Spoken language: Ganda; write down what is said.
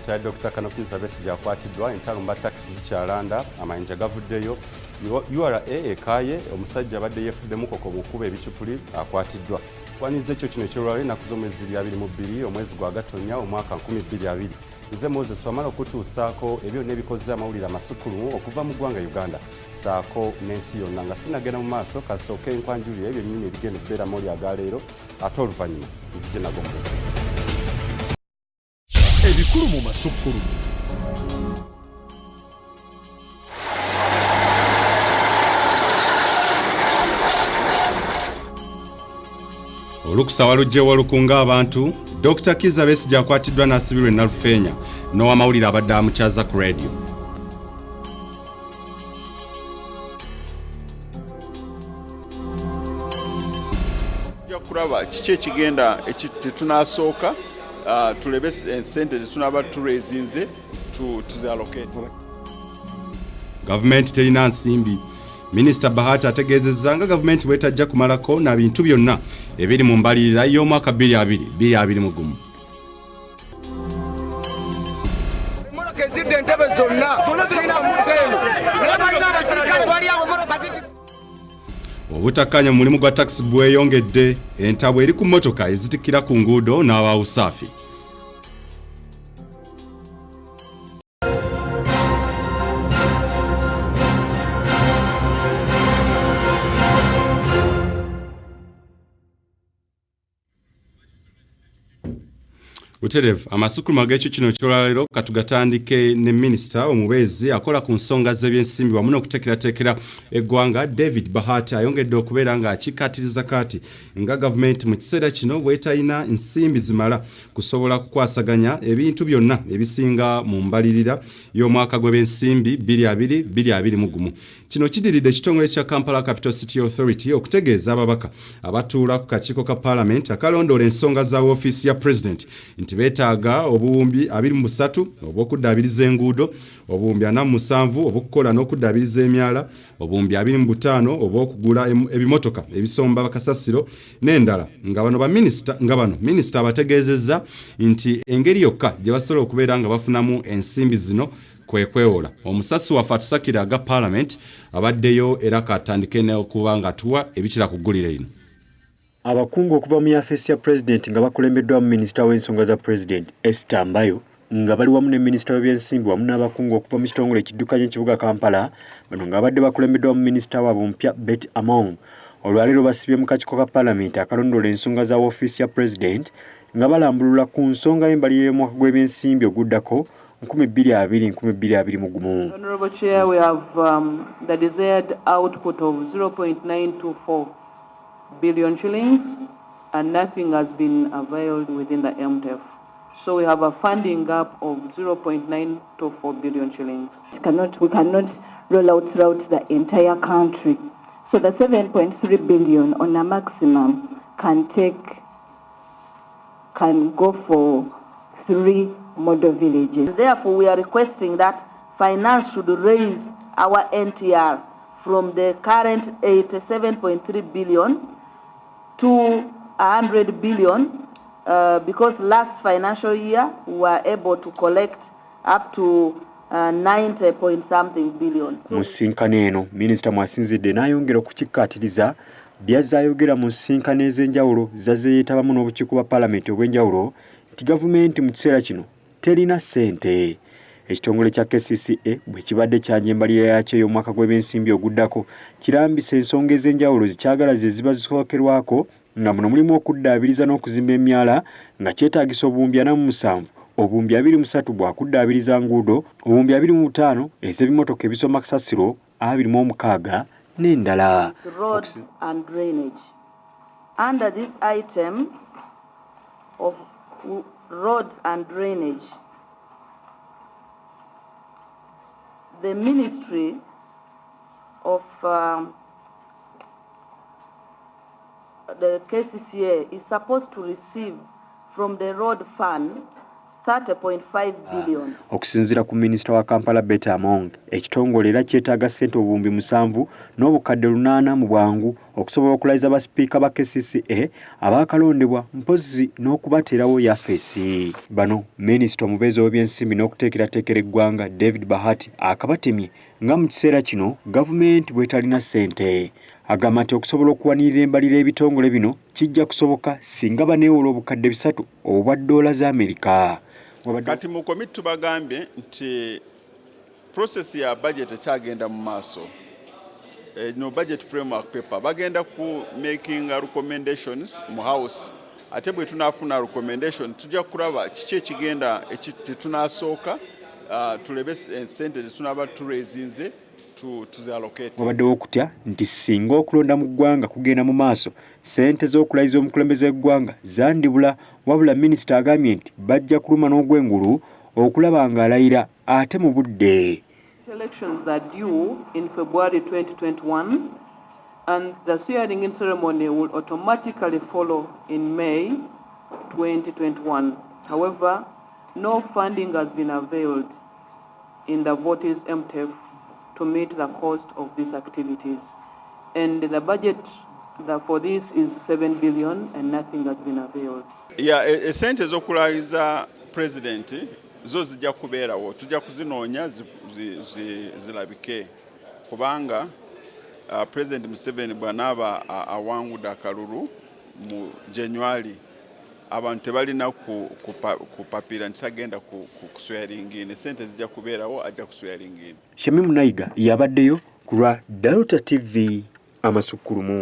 Dr. Akakasizza Besigye akwatiddwa entalumba taxi zikyalanda amayinja gavuddeyo URA ekaye omusajja abadde yeefuddemu koko mukuba ebicupuli akwatiddwa kwaniza ekyo kino ekyolwaliro ennaku z'omwezi 22 omwezi gwa Gatonnya omwaka 2020 nze Moses wamala okutuusaako ebyo n'ebikoze amawulire Amasukkulumu okuva mu ggwanga Uganda saako n'ensi yonna nga sinagenda mu maaso kasooke enkwanjulire ebyo nnyini ebigenda okubeeramu oli agaleero ate oluvannyuma nzije nago mu ebikulu mu Masukkulumu. Olukusa walujje walukunga abantu Dr. Akakasizza Besigye akwatiddwa n'asibirwa Nalufeenya n'owamawulire abadde amukyaza ku radio. Tujja kulaba kiki ekigenda tetunasooka tulebe sente zetunaba turezinze tuziallocate. Gavumenti Terina Nsimbi. Minista Bahati ategeezezza nga gavumenti bwetajja kumalako na bintu byonna ebiri mu mbalirira y'omwaka 2021. Obutakkaanya mu mulimu gwa taxi bweyongedde entabwe eri ku mmotoka ezitikkira ku nguudo n'abawusaafi. Uterevu Amasukkulumu ag'ekyo kino ekyolwaliro katugatandike ne Minista omubeezi akola ku nsonga z'ebyensimbi wamu n'okuteekerateekera eggwanga David Bahati ayongedde okubeera ng'akikkaatiriza kati nga gavumenti mu kiseera kino bw'etalina nsimbi zimala kusobola kukwasaganya ebintu byonna ebisinga mu mbalirira y'omwaka gw'ebyensimbi 2021. Kino kidiridde ekitongole kya Kampala Capital City Authority okutegeeza ababaka abatuula ku kakiiko ka Parliament akalondoola ensonga za woofiisi ya President nti beetaaga obuwumbi 23 obw'okuddaabiriza enguudo, obuwumbi 47 obw'okukola n'okuddaabiriza emyala, obuwumbi 25 obw'okugula ebimotoka ebisomba bakasasiro n'endala nga bano minisita abategeezezza nti engeri yokka gye basobola okubeera nga bafunamu ensimbi zino kwekwewola. Omusasi waffe atusakira aga Parliament abaddeyo era katandike n'okuba nga tuwa ebikira ku ggulire lino. Abakungu okuva mu yafeesi ya President nga bakulembeddwa mu Minisita w'ensonga za President Esther Mbayo nga bali wamu ne Minisita w'ebyensimbi wamu n'abakungu okuva mu kitongole ekiddukanya ekibuga Kampala bano nga badde bakulembeddwa mu Minisita waabwe omupya Betty Among. Olwaleero basibye mu kakiiko ka Parliament akalondoola ensonga za woofiisi ya President nga balambulula ku nsonga y'embalirira y'omwaka gw'ebyensimbi oguddako 2020-2021. Honorable Chair, we have the desired output of 0.924 billion shillings, and nothing has been availed within the MTF. So we have a funding gap of 0.924 billion shillings. We cannot roll out throughout the entire country. So the 7.3 billion on a maximum can go for 3 model villages. Therefore, we are requesting that finance should raise our NTR from the current 87.3 billion to 100 billion because last financial year we were able to collect up to 90 point something billion. Musinkano eno Minisita mwasinzidde n'ayongera okukikkaatiriza byazayogera mu nsinkano ez'enjawulo zazze yeetabamu n'obukiiko bwa Parliament obw'enjawulo nti gavumenti mu kiseera kino terina ssente. Ekitongole kya KCCA bwe kibadde kyanja embalirira yakyo y'omwaka gw'ebyensimbi oguddako kirambisa ensonga ez'enjawulo zikyagala ze ziba zisookerwako nga muno mulimu okuddaabiriza n'okuzimba emyala nga kyetaagisa obuwumbi 47, obuwumbi 23 bwa kuddaabiriza nguudo, obuwumbi 25 ez'ebimotoka ebisomba kasasiro 26 n'endala. Roads and drainage. Under this item of roads and drainage, the Ministry of the KCCA is supposed to receive from the road fund 30.5 billion. Okusinziira ku Minista wa Kampala Beta Among, ekitongole era kyetaaga ssente obuwumbi 7 n'obukadde 8 mu bwangu okusobola okulayiza basipiika ba KCCA abaakalondebwa mpozi n'okubateerawo yafeesi. Bano Minisita omubeezi w'ebyensimbi n'okuteekerateekera eggwanga David Bahati akabatemye nga mu kiseera kino gavumenti bwetalina ssente. Agamba nti okusobola okuwanirira embalira ebitongole bino kijja kusoboka singa baneewola obukadde 3 obwa dola za Amerika. Kati mu komiti tubagambye nti process ya budget ekyagenda mu maaso. No budget framework paper bagenda ku making recommendations mu house. Ate bwe tunafuna recommendation tujja kulaba kiki ekigenda tunasooka tulebe sente tunaba turezinze tuziallocate. Wabaddewo okutya nti singa okulonda mu ggwanga kugenda mu maaso sente z'okulayiza omukulembeze w'eggwanga zandibula, wabula minisita agambye nti bajja kuluma n'ogwengulu okulaba ng'alayira ate mu budde. Elections are due in February 2021 and the swearing-in ceremony will automatically follow in May 2021. However, no funding has been availed in the voters' MTF to meet the cost of these activities. And the budget for this is 7 billion and nothing has been availed. Yeah, esente z'okulayiza president zo zijja kubeerawo, tujja kuzinoonya zirabike kubanga President Museveni bw'anaaba awangudde akalulu mu January abantu tebalina kupapira nti tagenda kuswearingini, sente zijja kubeerawo, ajja kuswearingini. Shemimu Nayiga yabaddeyo ku lwa Delta TV Amasukkulumu.